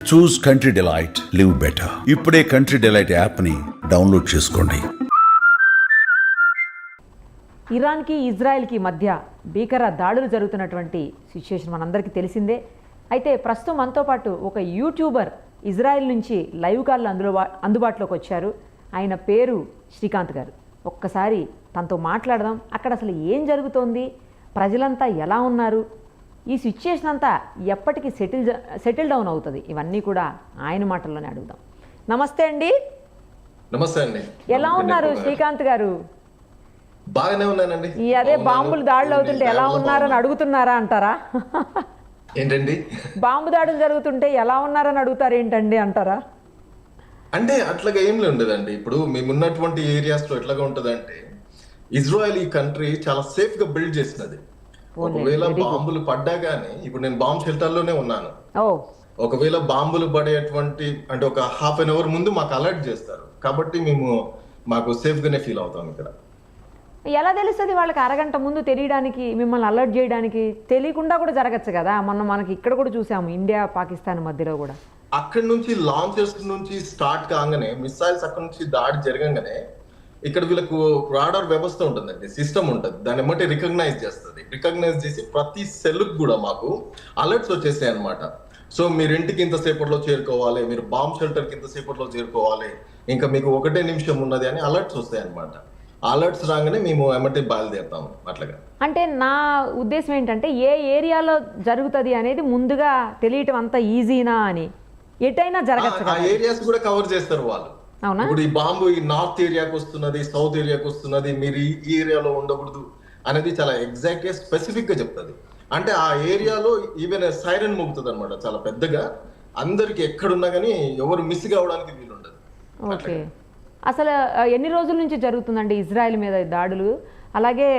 చూస్ country delight, live better. ఇప్పుడే country delight యాప్ని download చేసుకోండి. ఇరాన్కి ఇజ్రాయెల్కి మధ్య భీకర దాడులు జరుగుతున్నటువంటి సిచ్యుయేషన్ మనందరికీ తెలిసిందే. అయితే ప్రస్తుతం మనతో పాటు ఒక యూట్యూబర్ ఇజ్రాయెల్ నుంచి లైవ్ కాల్ అందుబాటులోకి వచ్చారు. ఆయన పేరు శ్రీకాంత్ గారు. ఒక్కసారి తనతో మాట్లాడదాం. అక్కడ అసలు ఏం జరుగుతోంది, ప్రజలంతా ఎలా ఉన్నారు, ఈ సిచ్యుయేషన్ అంతా ఎప్పటికీ సెటిల్ డౌన్ అవుతుంది, ఇవన్నీ కూడా ఆయన మాటల్లోనే అడుగుదాం. నమస్తే అండి. నమస్తే అండి. ఎలా ఉన్నారు శ్రీకాంత్ గారు? బాగానే ఉన్నానండి. అదే బాంబులు దాడులు అవుతుంటే ఎలా ఉన్నారని అడుగుతున్నారా అంటారా? ఏంటండి, బాంబు దాడులు జరుగుతుంటే ఎలా ఉన్నారని అడుగుతారు ఏంటండి అంటారా? అంటే అట్లాగా ఏం ఉండదండి. ఇప్పుడు మేమున్నటువంటి ఏరియాస్ లో ఎట్లాగా ఉంటదంటే, ఇజ్రాయెల్ ఈ కంట్రీ చాలా సేఫ్ గా బిల్డ్ చేసినది. ఒకవేళ బాంబులు పడ్డా గానీ, ఇప్పుడు నేను బాంబ్ షెల్టర్ లోనే ఉన్నాను. ఒకవేళ బాంబులు పడేటువంటి అంటే ఒక హాఫ్ అన్ అవర్ ముందు మాకు అలర్ట్ చేస్తారు. కాబట్టి మాకు సేఫ్ గానే ఫీల్ అవుతాం. ఇక్కడ ఎలా తెలుస్తుంది వాళ్ళకి? అరగంట ముందు తెలియడానికి, మిమ్మల్ని అలర్ట్ చేయడానికి తెలియకుండా కూడా జరగచ్చు కదా. మనకి ఇక్కడ కూడా చూసాము, ఇండియా పాకిస్తాన్ మధ్యలో కూడా అక్కడి నుంచి లాంచర్స్ నుంచి స్టార్ట్ కాగానే, మిసైల్స్ అక్కడ నుంచి దాడి జరగగానే ఇక్కడ వీళ్ళకు రాడార్ వ్యవస్థ ఉంటుందండి, సిస్టమ్ ఉంటుంది. దాన్ని బట్టి రికగ్నైజ్ చేస్తుంది. రికగ్నైజ్ చేసి ప్రతి సెల్ కూడా మాకు అలర్ట్స్ వచ్చేసాయి అనమాట. సో మీరు ఇంటికి ఇంతసేపట్లో చేరుకోవాలి, మీరు బాంబ్ షెల్టర్కి ఇంతసేపట్లో చేరుకోవాలి, ఇంకా మీకు 1 నిమిషం ఉన్నది అని అలర్ట్స్ వస్తాయి అనమాట. అలర్ట్స్ రాగానే మేము ఎమ్మటి బయలుదేరుతాము. అట్లాగా అంటే నా ఉద్దేశం ఏంటంటే, ఏ ఏరియాలో జరుగుతుంది అనేది ముందుగా తెలియటం అంత ఈజీనా అని. ఎటైనా జరగచ్చు. ఆ ఏరియాస్ కూడా కవర్ చేస్తారు వాళ్ళు. ఇప్పుడు ఈ బాంబు ఈ నార్త్ ఏరియాకి వస్తున్నది, సౌత్ ఏరియాకి వస్తున్నది, మీరు ఈ ఏరియాలో ఉండకూడదు అనేది చాలా ఎగ్జాక్ట్ గా స్పెసిఫిక్ గా చెప్తుంది. అంటే ఆ ఏరియాలో ఈవెన్ సైరన్ మోగుతుంది అనమాట, చాలా పెద్దగా. అందరికి ఎక్కడున్నా కానీ ఎవరు మిస్ కావడానికి వీలుండదు. ఓకే. అసలు ఎన్ని రోజుల నుంచి జరుగుతుందండి ఇజ్రాయెల్ మీద దాడులు? అలాగే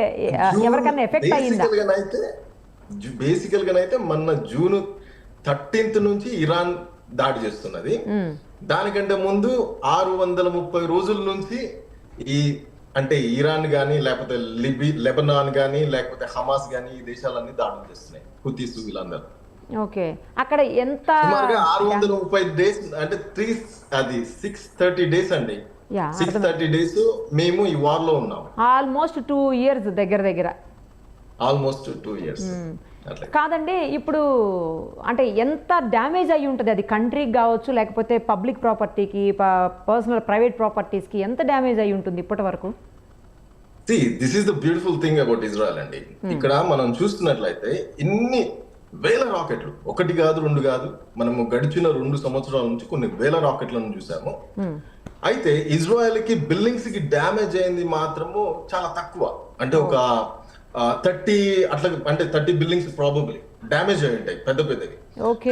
ఎవరికైనా ఎఫెక్ట్ అయ్యిందా? బేసికల్ గానైతే మొన్న జూన్ 13 నుంచి ఇరాన్ దాడి చేస్తున్నది. దానికంటే ముందు 630 రోజుల నుంచి అంటే ఇరాన్ గానీ, లేకపోతే లెబనాన్ గానీ, లేకపోతే హమాస్ గానీ, ఈ దేశాలన్నీ దాడులు చేస్తున్నాయి, హుతీస్ వీళ్ళందరూ. ఓకే. అక్కడ ఎంత 630 డేస్ అంటే 630 డేస్ అండి. 630 డేస్ మేము ఈ వార్ లో ఉన్నాం. ఆల్మోస్ట్ 2 years దగ్గర. Almost 2 years. కాదండి, ఇప్పుడు అంటే ఎంత డ్యామేజ్ అయ్యి ఉంటుంది అది? కంట్రీకి కావచ్చు, లేకపోతే పబ్లిక్ ప్రాపర్టీకి, పర్సనల్ ప్రైవేట్ ప్రాపర్టీస్కి ఎంత డ్యామేజ్ అయ్యి ఉంటుంది ఇప్పటి వరకు? This is the beautiful thing about Israel అండి. ఇక్కడ మనం చూస్తున్నట్లయితే ఇన్ని వేల రాకెట్లు, 1 కాదు 2 కాదు, మనము గడిచిన 2 సంవత్సరాల నుంచి కొన్ని వేల రాకెట్లను చూసాము. అయితే ఇజ్రాయెల్ కి బిల్డింగ్స్ కి డ్యామేజ్ అయింది మాత్రము చాలా తక్కువ. అంటే ఒక 30 అట్లా, అంటే 30 బిల్డింగ్స్ ప్రాబబ్లీ డ్యామేజ్ అయి ఉంటాయి, పెద్దవి.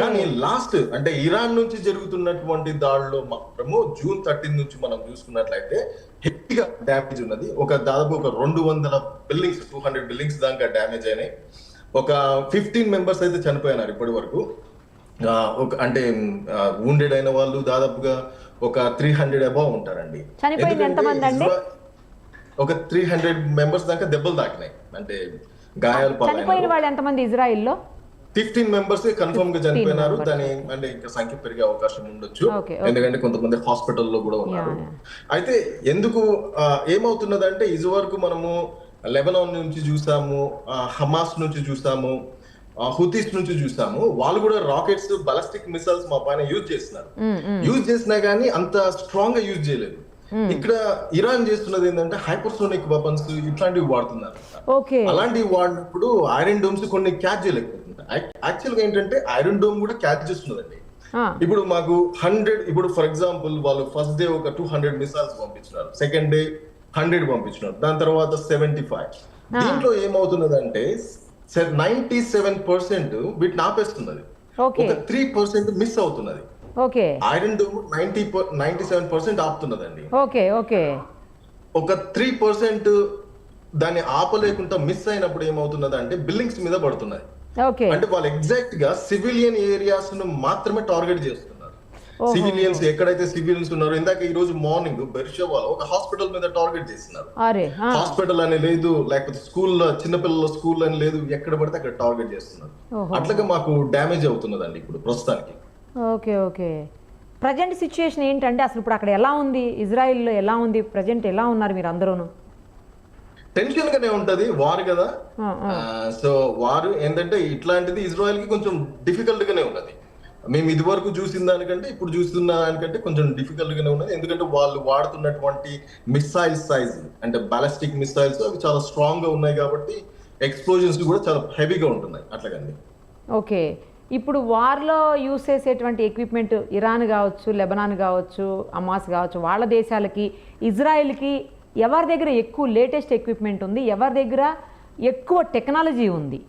కానీ లాస్ట్ అంటే ఇరాన్ నుంచి జరుగుతున్నటువంటి దాడిలో మాత్రము జూన్ 13 నుంచి మనం చూసుకున్నట్లయితే హెవీగా డ్యామేజ్ ఉన్నది. దాదాపు ఒక 200 బిల్డింగ్స్, 200 బిల్డింగ్స్ దాకా డ్యామేజ్ అయినాయి. ఒక 15 మెంబర్స్ అయితే చనిపోయినారు ఇప్పటి వరకు. అంటే వూండెడ్ అయిన వాళ్ళు దాదాపుగా ఒక 300 అబౌవ్ ఉంటారండి. ఒక 300 మెంబర్స్ దాకా దెబ్బలు తాకినాయి, అంటే గాయాలు చనిపోయిన వాళ్ళు ఎంతమంది ఇజ్రాయెల్లో? 15 మెంబర్స్ కన్ఫర్మ్ గా చనిపోయినారు. దాని అంటే ఇంకా సంఖ్య పెరిగే అవకాశం ఉండొచ్చు, ఎందుకంటే కొంతమంది హాస్పిటల్లో కూడా ఉన్నారు. అయితే ఎందుకు ఏమవుతున్నదంటే, ఇది వరకు మనము లెబనాన్ నుంచి చూసాము, హమాస్ నుంచి చూసాము, హుతీస్ నుంచి చూసాము. వాళ్ళు కూడా రాకెట్స్, బాలిస్టిక్ మిసైల్స్ మా పైన యూజ్ చేస్తున్నారు. యూజ్ చేసినా గానీ అంత స్ట్రాంగ్ గా యూజ్ చేయలేదు. ఇక్కడ ఇరాన్ చేస్తున్నది ఏంటంటే హైపర్సోనిక్ వెపన్స్ ఇట్లాంటివి వాడుతున్నారు. అలాంటివి వాడినప్పుడు ఐరన్ డోమ్స్ కొన్ని క్యాచ్ చేయలేకపోతుంది. యాక్చువల్ గా ఏంటంటే ఐరన్ డోమ్ కూడా క్యాచ్ చేస్తున్నదండి. ఇప్పుడు మాకు 100, ఇప్పుడు ఫర్ ఎగ్జాంపుల్ వాళ్ళు ఫస్ట్ డే ఒక 200 మిసైల్స్ పంపించినారు, సెకండ్ డే 100 పంపించినారు, దాని తర్వాత 75. దీంట్లో ఏమవుతున్నదంటే 97% వీటిని ఆపేస్తున్నది, ఒక 3% మిస్ అవుతున్నది. Iron dome 97% ఆపుతున్నదండి. ఒక 3% దాన్ని ఆపలేకుండా మిస్ అయినప్పుడు ఏమవుతున్నది అంటే బిల్డింగ్స్ మీద పడుతున్నది. అంటే వాళ్ళు ఎగ్జాక్ట్ గా సివిలియన్ ఏరియాస్ ను మాత్రమే టార్గెట్ చేస్తున్నారు. సివిలియన్స్ ఎక్కడైతే సివిలియన్స్ ఉన్నారో, ఇందాక ఈ రోజు మార్నింగ్ బెర్షవాలో ఒక హాస్పిటల్ మీద టార్గెట్ చేస్తున్నారు. హాస్పిటల్ అని లేదు, లేకపోతే స్కూల్, చిన్నపిల్లల స్కూల్ అని లేదు, ఎక్కడ పడితే అక్కడ టార్గెట్ చేస్తున్నారు. అట్లాగా మాకు డ్యామేజ్ అవుతున్నదండి ఇప్పుడు ప్రస్తుతానికి. Okay okay. ప్రజెంట్ సిచ్యుయేషన్ ఏంటంటే అసలు ఇప్పుడు అక్కడ ఎలా ఉంది, ఇజ్రాయిల్లో ఎలా ఉంది, ప్రజెంట్ ఎలా ఉన్నారు మీరు అందరూను? టెన్షన్ గానే ఉంటది, వార్ కదా. సో వారు ఏంటంటే ఇట్లాంటిది ఇజ్రాయెల్ కి కొంచెం డిఫికల్ట్ గానే ఉన్నది. మేము ఇది వరకు చూసిన దానికంటే ఇప్పుడు చూస్తున్న దానికంటే కొంచెం డిఫికల్ట్ గానే ఉన్నది. ఎందుకంటే వాళ్ళు వాడుతున్నటువంటి మిసైల్ సైజ్ అంటే బాలిస్టిక్ మిసైల్స్ అవి చాలా స్ట్రాంగ్ గా ఉన్నాయి కాబట్టి ఎక్స్ప్లోజన్స్ కూడా చాలా హెవీగా ఉంటున్నాయి అట్లాగండి. ఓకే. ఇప్పుడు వార్లో యూస్ చేసేటువంటి ఎక్విప్మెంట్ ఇరాన్ కావచ్చు, లెబనాన్ కావచ్చు, హమాస్ కావచ్చు, వాళ్ళ దేశాలకి ఇజ్రాయెల్కి ఎవరి దగ్గర ఎక్కువ లేటెస్ట్ ఎక్విప్మెంట్ ఉంది, ఎవరి దగ్గర ఎక్కువ టెక్నాలజీ ఉంది?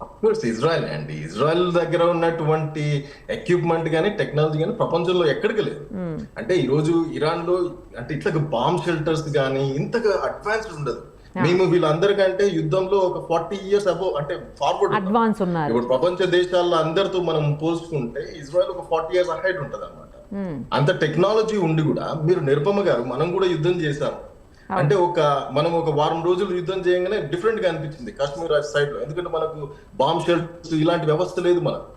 అఫ్కోర్స్ ఇజ్రాయెల్ అండి. ఇజ్రాయెల్ దగ్గర ఉన్నటువంటి ఎక్విప్మెంట్ కానీ టెక్నాలజీ కానీ ప్రపంచంలో ఎక్కడికి లేదు. అంటే ఈ రోజు ఇరాన్ లో అంటే ఇట్లా బాంబ్ షెల్టర్స్ కానీ ఇంతగా అడ్వాన్స్డ్ ఉండదు. మేము వీళ్ళందరికంటే యుద్ధంలో ఒక 40 years అబౌవ్ అంటే ఫార్వర్డ్ అడ్వాన్స్ ఉన్నారు. ఇప్పుడు ప్రపంచ దేశాల్లో అందరితో మనం పోల్చుకుంటే ఇజ్రాయెల్ ఒక 40 years అహెడ్ ఉంటది అనమాట. అంత టెక్నాలజీ ఉండి కూడా మీరు నిరుపమ గారు మనం కూడా యుద్ధం చేశాము అంటే మనం ఒక వారం రోజులు యుద్ధం చేయగానే డిఫరెంట్ గా అనిపించింది కాశ్మీర్ సైడ్ లో. ఎందుకంటే మనకు బాంబ్ షెల్టర్స్ ఇలాంటి వ్యవస్థ లేదు మనకు.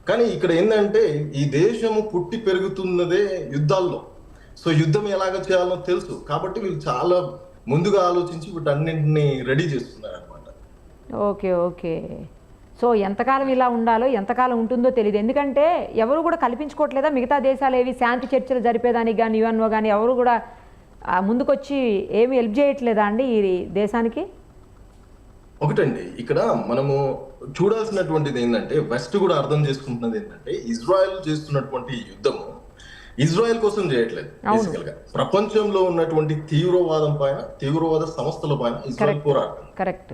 కానీ ఇక్కడ ఏంటంటే ఈ దేశము పుట్టి పెరుగుతున్నదే యుద్ధాల్లో. సో యుద్ధం ఎలాగ చేయాలో తెలుసు కాబట్టి వీళ్ళు చాలా ముందుగా ఆలోచించి వీటన్నింటినీ రెడీ చేస్తున్నారు అనమాట. Okay okay. సో ఎంతకాలం ఇలా ఉండాలో ఎంతకాలం ఉంటుందో తెలియదు. ఎందుకంటే ఎవరు కూడా కల్పించుకోవట్లేదా మిగతా దేశాలు ఏవి శాంతి చర్చలు జరిపేదానికి కానీ యుఎన్ఓ కానీ ఎవరు కూడా ముందుకొచ్చి ఏమి హెల్ప్ చేయట్లేదా అండి ఈ దేశానికి? ఒకటండి ఇక్కడ మనము చూడాల్సినటువంటిది ఏంటంటే వెస్ట్ కూడా అర్థం చేసుకుంటున్నది ఏంటంటే ఇజ్రాయెల్ చేస్తున్నటువంటి యుద్ధము ఇజ్రాయెల్ కోసం చేయట్లేదు. బేసికల్ గా ప్రపంచంలో ఉన్నటువంటి తీవ్రవాద సంస్థల పైన ఇజ్రాయెల్ పోరాడుతుంది. కరెక్ట్.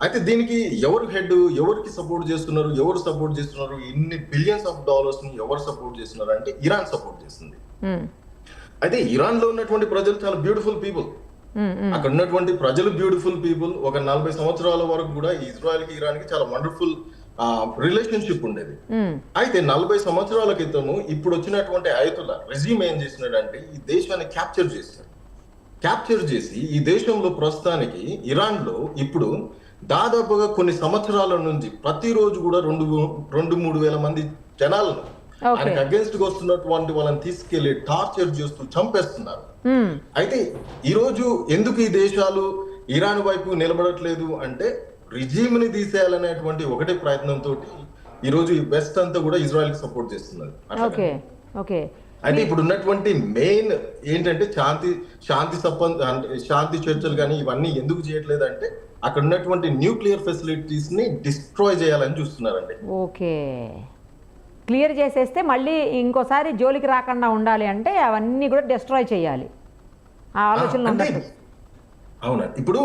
అయితే దీనికి ఎవరు హెడ్, ఎవరికి సపోర్ట్ చేస్తున్నారు, ఎవరు సపోర్ట్ చేస్తున్నారు, ఇన్ని బిలియన్స్ ఆఫ్ డాలర్స్ ని ఎవరు సపోర్ట్ చేస్తున్నారు అంటే ఇరాన్ సపోర్ట్ చేస్తుంది. అయితే ఇరాన్ లో ఉన్నటువంటి ప్రజలు చాలా బ్యూటిఫుల్ పీపుల్. అక్కడ ఉన్నటువంటి ప్రజలు బ్యూటిఫుల్ పీపుల్. ఒక 40 సంవత్సరాల వరకు కూడా ఇజ్రాయెల్ కి ఇరాన్ కి చాలా వండర్ఫుల్ రిలేషన్షిప్ ఉండేది. అయితే 40 సంవత్సరాల క్రితము ఇప్పుడు వచ్చినటువంటి ఆయతుల్లా రెజ్యూమ్ ఏం చేసినాడంటే ఈ దేశాన్ని క్యాప్చర్ చేసి ఈ దేశంలో ప్రస్తుతానికి ఇరాన్ లో ఇప్పుడు దాదాపుగా కొన్ని సంవత్సరాల నుంచి ప్రతిరోజు కూడా 2-3 వేల మంది జనాలను ఆయనకు అగేన్స్ట్ గా వస్తున్నటువంటి వాళ్ళని తీసుకెళ్లి టార్చర్ చేస్తూ చంపేస్తున్నారు. అయితే ఈ రోజు ఎందుకు ఈ దేశాలు ఇరాన్ వైపు నిలబడట్లేదు అంటే రిజీమ్ ని తీసేయాలనేటువంటి ఒకటే ప్రయత్నంతో ఈ రోజు వెస్ట్ అంతా కూడా ఇజ్రాయెల్ కి సపోర్ట్ చేస్తున్నది. అయితే ఇప్పుడు ఉన్నటువంటి మెయిన్ ఏంటంటే శాంతి చర్చలు కానీ ఇవన్నీ ఎందుకు చేయట్లేదు అంటే అక్కడ ఉన్నటువంటి న్యూక్లియర్ ఫెసిలిటీస్ ని డిస్ట్రాయ్ చేయాలని చూస్తున్నారండి. ఓకే. క్లియర్ చేసేస్తే మళ్ళీ ఇంకోసారి జోలికి రాకుండా ఉండాలి అంటే అవన్నీ కూడా డిస్ట్రాయ్ చేయాలి ఆ ఆలోచనలో. అవునండి. ఇప్పుడు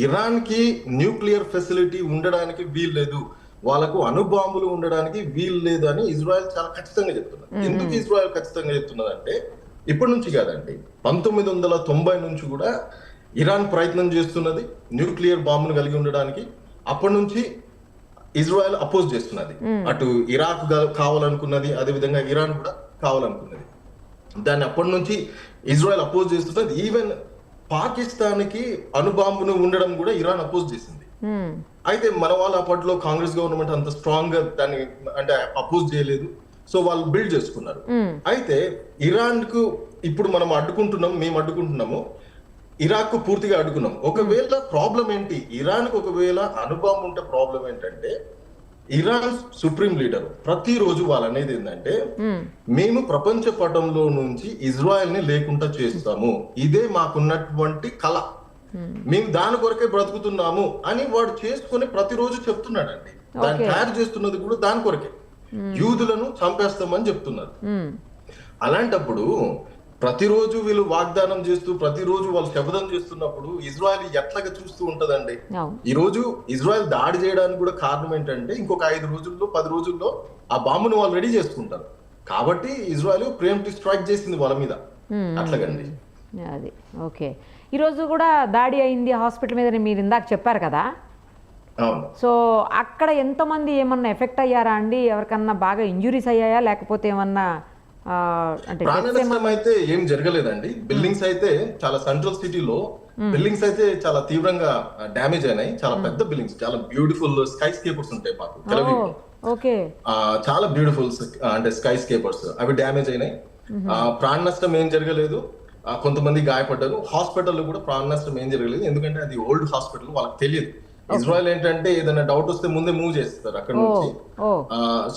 ఇరాన్ కి న్యూక్లియర్ ఫెసిలిటీ ఉండడానికి వీలు లేదు, వాళ్ళకు అణుబాంబులు ఉండడానికి వీలు లేదు అని ఇజ్రాయెల్ చాలా ఖచ్చితంగా చెప్తున్నారు. ఎందుకు ఇజ్రాయెల్ ఖచ్చితంగా చెప్తున్నది అంటే ఇప్పటి నుంచి కాదండి 1990 నుంచి కూడా ఇరాన్ ప్రయత్నం చేస్తున్నది న్యూక్లియర్ బాంబును కలిగి ఉండడానికి. అప్పటి నుంచి ఇజ్రాయెల్ అపోజ్ చేస్తున్నది. అటు ఇరాక్ కావాలనుకున్నది, అదేవిధంగా ఇరాన్ కూడా కావాలనుకున్నది. దాన్ని అప్పటి నుంచి ఇజ్రాయెల్ అపోజ్ చేస్తున్నది. ఈవెన్ పాకిస్తాన్ కి అణుబాంబును ఉండడం కూడా ఇరాన్ అపోజ్ చేసింది. అయితే మన వాళ్ళు అప్పట్లో కాంగ్రెస్ గవర్నమెంట్ అంత స్ట్రాంగ్ గా దాన్ని అంటే అపోజ్ చేయలేదు. సో వాళ్ళు బిల్డ్ చేసుకున్నారు. అయితే ఇరాన్ కు ఇప్పుడు మేము అడ్డుకుంటున్నాము, ఇరాక్ కు పూర్తిగా అడ్డుకున్నాం. ఒకవేళ ప్రాబ్లం ఏంటి, ఇరాన్ కు ఒకవేళ అణుబాంబు ఉంటే ప్రాబ్లం ఏంటంటే ఇరాన్ సుప్రీం లీడర్ ప్రతిరోజు వాళ్ళు అనేది ఏంటంటే మేము ప్రపంచ పటంలో నుంచి ఇజ్రాయెల్ ని లేకుండా చేస్తాము, ఇదే మాకున్నటువంటి కళ, మేము దాని కొరకే బ్రతుకుతున్నాము అని వాడు చేసుకుని ప్రతిరోజు చెప్తున్నాడండి. దాన్ని తయారు చేస్తున్నది కూడా దాని కొరకే, యూదులను చంపేస్తామని చెప్తున్నారు. అలాంటప్పుడు ప్రతిరోజు వీళ్ళు వాగ్దానం చేస్తూ ప్రతిరోజు వాళ్ళు శపథం చేస్తున్నప్పుడు ఇజ్రాయెల్ ఎట్లాగా చూస్తూ ఉంటదండి. ఈ రోజు ఇజ్రాయెల్ దాడి చేయడానికి కూడా కారణం ఏంటంటే ఇంకొక 5 రోజుల్లో 10 రోజుల్లో ఆ బాంబును వాళ్ళు రెడీ చేసుకుంటారు కాబట్టి ఇజ్రాయెల్ ప్రియంప్టివ్ స్ట్రైక్ చేసింది వాళ్ళ మీద. అట్లాగండి అది. ఓకే. ఈరోజు కూడా దాడి అయింది హాస్పిటల్ మీద మీరు ఇందాక చెప్పారు కదా. సో అక్కడ ఎంతమంది ఏమన్నా ఎఫెక్ట్ అయ్యారా అండి? ఎవరికన్నా బాగా ఇంజురీస్ అయ్యాయా లేకపోతే ఏమన్నా ప్రాణ నష్టం అయితే ఏం జరగలేదండి. బిల్డింగ్స్ అయితే చాలా సెంట్రల్ సిటీలో బిల్డింగ్స్ అయితే చాలా తీవ్రంగా డ్యామేజ్ అయినాయి. చాలా పెద్ద బిల్డింగ్స్, చాలా బ్యూటిఫుల్ స్కై స్కేపర్స్ ఉంటాయి మాకు తెలవీలో. ఓకే. చాలా బ్యూటిఫుల్ అంటే స్కై స్కేపర్స్ అవి డ్యామేజ్ అయినాయి. ప్రాణ నష్టం ఏం జరగలేదు. కొంతమంది గాయపడ్డారు. హాస్పిటల్ కూడా ప్రాణ నష్టం ఏం జరగలేదు, ఎందుకంటే అది ఓల్డ్ హాస్పిటల్, వాళ్ళకి తెలియదు. ఇజ్రాయెల్ ఏంటంటే ఏదైనా డౌట్ వస్తే ముందే మూవ్ చేస్తారు అక్కడ నుంచి.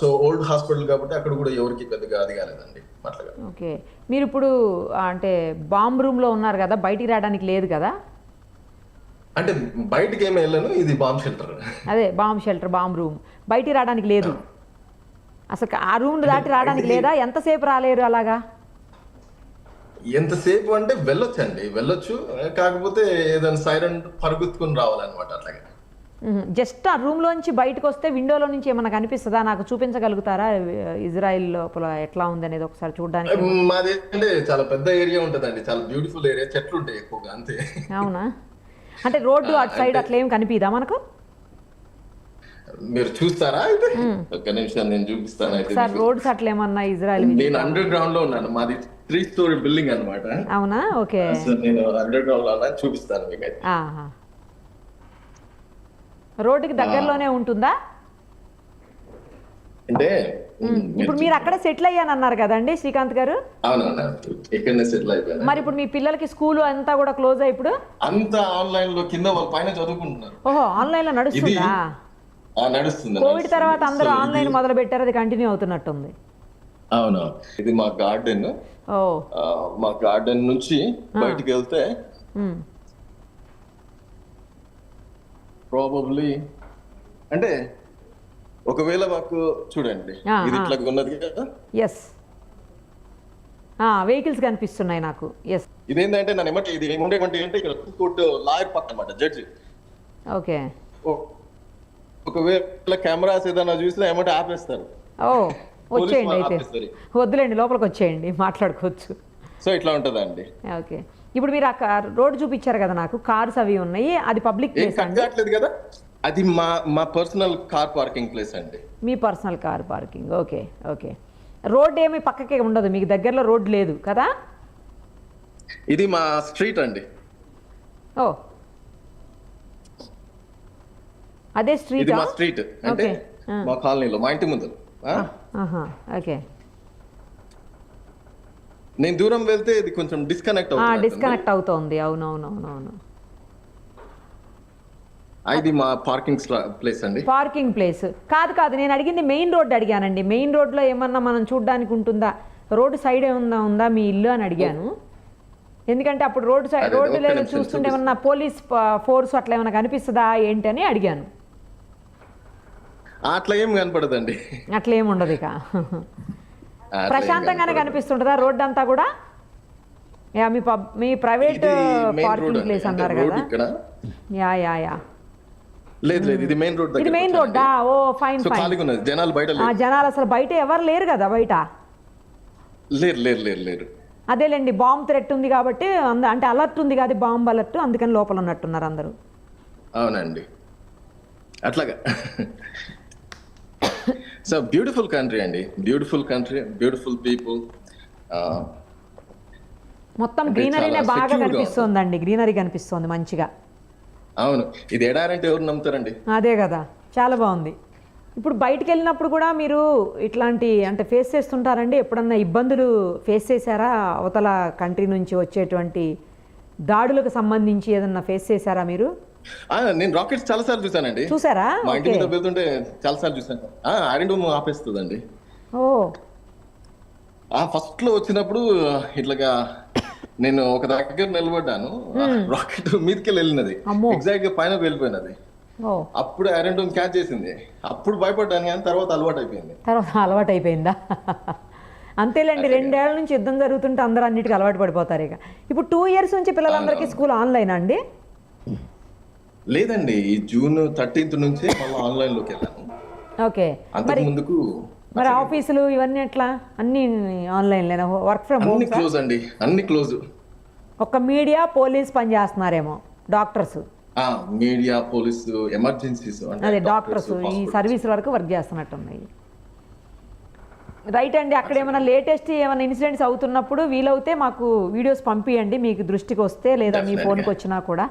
సో ఓల్డ్ హాస్పిటల్ కాబట్టి అక్కడ కూడా ఎవరికి పెద్దగా అది కాలేదండి అట్లాగా. ఓకే. మీరు ఇప్పుడు అంటే బాంబ్ రూమ్ లో ఉన్నారు కదా, బయటికి రావడానికి లేదు కదా? అంటే బయటికి ఏమి వెళ్ళను, ఇది బాంబ్ షెల్టర్. అదే బాంబ్ షెల్టర్, బాంబ్ రూమ్, బయటికి రావడానికి లేదు అసలు. ఆ రూమ్ దాటి రావడానికి లేదా? ఎంతసేపు రాలేరు అలాగా? ఎంతసేపు అంటే వెళ్ళొచ్చు, కాకపోతే ఏదైనా సైరన్ పరుగుతుకుని రావాలన్నమాట అట్లాగే. జస్ట్ ఆ రూమ్ లోంచి బయటకు వస్తే విండోలో నుంచి ఏమన్నా కనిపిస్తుందా? నాకు చూపించగలుగుతారా ఇజ్రాయిల్ లోపల ఎట్లా ఉంది అనేది ఒకసారి చూడడానికి? మాది అంటే చాలా పెద్ద ఏరియా ఉంటదండి, చాలా బ్యూటిఫుల్ ఏరియా, చెట్లు ఉంటాయి ఎక్కువగా, అంతే. అవునా? అంటే రోడ్డు అటు సైడ్ అట్లా ఏం కనిపిదా మనకు? మీరు చూస్తారా? అయితే ఒక్క నిమిషం నేను చూపిస్తాను. అయితే సార్ రోడ్స్ అట్లా ఏమన్నా ఇజ్రాయిల్? నేను అండర్ గ్రౌండ్ లో ఉన్నాను, మాది 3 story బిల్డింగ్ అన్నమాట. అవునా? ఓకే. నేను అండర్ గ్రౌండ్ లో ఉన్నాను, చూపిస్తాను మీకు. అయితే రోడ్డుకి దగ్గరలోనే ఉంటుందా? అంటే ఇప్పుడు మీరు అక్కడ సెటిల్ అయ్యానన్నారు కదండి శ్రీకాంత్ గారు? అవునన్నా, ఇక్కడనే సెటిల్ అయిపోయాను. మరి ఇప్పుడు మీ పిల్లలకి స్కూల్ అంతా కూడా క్లోజ్ అయ్యి ఇప్పుడు అంతా ఆన్లైన్ లో కింద వాళ్ళ పైన చదువుకుంటున్నారు. ఓహో, ఆన్లైన్ లో నడుస్తుందా? నడుస్తుంది. కోవిడ్ తర్వాత అందరూ ఆన్లైన్ మొదలు పెట్టారు, అది కంటిన్యూ అవుతున్నట్టుంది. అవును, ఇది మా గార్డెన్. మా గార్డెన్ నుంచి బయటికి వెళ్తే ప్రాబబ్లీ అంటే ఒకవేళ మాకు చూడండి ఇది ఇట్లా ఉన్నది కదా. ఎస్, వెహికల్స్ కనిపిస్తున్నాయి నాకు. ఎస్, ఇదేంటంటే నన్ను ఏమంటే ఇది ఏముండేటువంటి అంటే ఇక్కడ కోర్టు లాయర్ పక్కన అన్నమాట, జడ్జి. ఓకే. ఒకవేళ కెమెరాస్ ఏదైనా చూసినా ఏమంటే ఆపేస్తారు. వచ్చేయండి అయితే, వద్దులేండి లోపలికి వచ్చేయండి, మాట్లాడుకోవచ్చు. సో ఇట్లా ఉంటదండి. ఓకే. ఇప్పుడు మీరు ఆ రోడ్ చూపించారు కదా నాకు, కార్స్ అవి ఉన్నాయి, అది పబ్లిక్ ప్లేస్ అండి కదా? అది మా పర్సనల్ కార్ పార్కింగ్ ప్లేస్ అండి. మీ personal car parking. Okay okay. Road ఏమి పక్కకే ఉండదు, మీకు దగ్గరలో రోడ్ లేదు కదా? ఇది మా స్ట్రీట్ అండి. ఓ, అదే స్ట్రీట్? ఇది మా స్ట్రీట్ అంటే మా కాలనీలో, మా ఇంటి ముందు. ఓకే. నేను దూరం వెళ్తే ఇది కొంచెం డిస్కనెక్ట్ అవుతుంది. అవునవునవునవును. ఇది మా పార్కింగ్ ప్లేస్ అండి. పార్కింగ్ ప్లేస్ కాదు, నేను అడిగింది మెయిన్ రోడ్ అడిగానండి. మెయిన్ రోడ్లో ఏమన్నా మనం చూడడానికి ఉంటుందా? రోడ్డు సైడ్ ఏమన్నా ఉందా మీ ఇల్లు అని అడిగాను. ఎందుకంటే అప్పుడు రోడ్డులో చూస్తుంటే ఏమన్నా పోలీస్ ఫోర్స్ అట్లా ఏమన్నా కనిపిస్తుందా ఏంటి అని అడిగాను. అట్లా ఏం కనపడదండి. అట్లా ఏమి ఉండదు. ఇక ప్రశాంతంగానే కనిపిస్తుంటదా రోడ్డు అంతా కూడా? మీ ప్రైవేట్ పార్కింగ్ ప్లేస్ అన్నారు కదా? యా. లేదు, ఇది మెయిన్ రోడ్. ఇది మెయిన్ రోడ్డా? ఓ ఫైన్. జనాలు అసలు బయట ఎవరు లేరు కదా? బయట లేరు. అదేలేండి, బాంబ్ థ్రెట్ ఉంది కాబట్టి, అంటే అలర్ట్ ఉంది కదా, బాంబ్ అలర్ట్, అందుకని లోపల ఉన్నట్టున్నారు అందరూ. అవునండి, అట్లాగా. సో బ్యూటిఫుల్ కంట్రీ అండి, బ్యూటిఫుల్ కంట్రీ, బ్యూటిఫుల్ పీపుల్. మొత్తం గ్రీనరీనే బాగా కనిపిస్తోందండి, గ్రీనరీ కనిపిస్తోంది మంచిగా. అవును, ఇది ఎడారంటే ఎవరు నమ్ముతారండి? అదే కదా, చాలా బాగుంది. ఇప్పుడు బయటికి వెళ్ళినప్పుడు కూడా మీరు ఇట్లాంటి అంటే ఫేస్ చేస్తుంటారండి? ఎప్పుడన్నా ఇబ్బందులు ఫేస్ చేశారా? అవతల కంట్రీ నుంచి వచ్చేటువంటి దాడులకు సంబంధించి ఏదన్నా ఫేస్ చేశారా మీరు? నేను రాకెట్స్ చాలా సార్లు చూసానండి. చూసారా? మా ఇంటి మీద వెళ్తుంటే చాలా సార్లు చూసాను. Iron dome ఆపేస్తుందండి. ఫస్ట్ లో వచ్చినప్పుడు ఇట్లాగా నేను ఒక దగ్గర నిలబడ్డాను, రాకెట్ మీదకి వెళ్ళినది, ఎగ్జాక్ట్ గా పైన వెళ్ళిపోయినది. అప్పుడు ఐరన్ డోమ్ క్యాచ్ చేసింది. అప్పుడు భయపడ్డాను, కానీ తర్వాత అలవాటు అయిపోయిందా? అంతేలేండి, 2 ఏళ్ల నుంచి యుద్ధం జరుగుతుంటే అందరూ అన్నిటికీ అలవాటు పడిపోతారు. ఇక ఇప్పుడు 2 years నుంచి పిల్లలందరికీ స్కూల్ ఆన్లైన్ అండి? లేదండి, ఈ June 13th నుంచి మళ్ళీ ఆన్లైన్ లోకి వెళ్ళాను. ఓకే. అంతకు ముందుకు మరి ఆఫీసులు ఇవన్నీ ఎట్లా? అన్ని ఆన్లైన్ లేనా? Work from home? క్లోజ్ అండి, అన్ని క్లోజ్. ఒక మీడియా, పోలీస్ పని చేస్తున్నారేమో, డాక్టర్స్. మీడియా, పోలీసు, ఎమర్జెన్సీస్, అదే డాక్టర్స్ ఈ సర్వీస్ వరకు వర్క్ చేస్తున్నట్టున్నాయి. రైట్ అండి. అక్కడ ఏమైనా లేటెస్ట్ ఏమైనా ఇన్సిడెంట్స్ అవుతున్నప్పుడు వీలవుతే మాకు వీడియోస్ పంపియండి, మీకు దృష్టికి వస్తే, లేదా మీ ఫోన్కి వచ్చినా కూడా.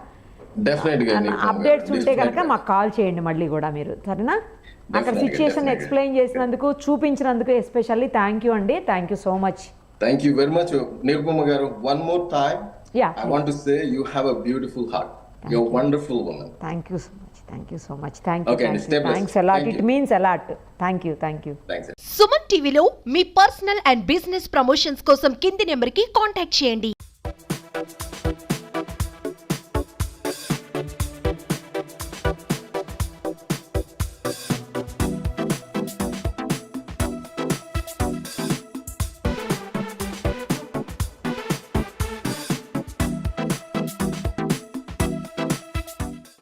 అప్డేట్స్ ఉంటే కనుక మాకు కాల్ చేయండి మళ్ళీ కూడా మీరు, సరేనా? అక్కడ సిచ్యుయేషన్ ఎక్స్ప్లెయిన్ చేసినందుకు, చూపించినందుకు ఎస్పెషల్లీ థ్యాంక్ యూ అండి. Thank you so much. Thank you very much, Nirupama garu. One more time, Yeah, I want to say you have a beautiful heart. You're a wonderful woman. Thank you so much. Thank you so much. Thank you. Okay, Thank stay you. blessed. Thanks a lot. Thank It you. means a lot. Thank you. Thank you. Thanks. Suman టీవీలో మీ personal and business promotions కోసం కింది నెంబర్కి contact చేయండి.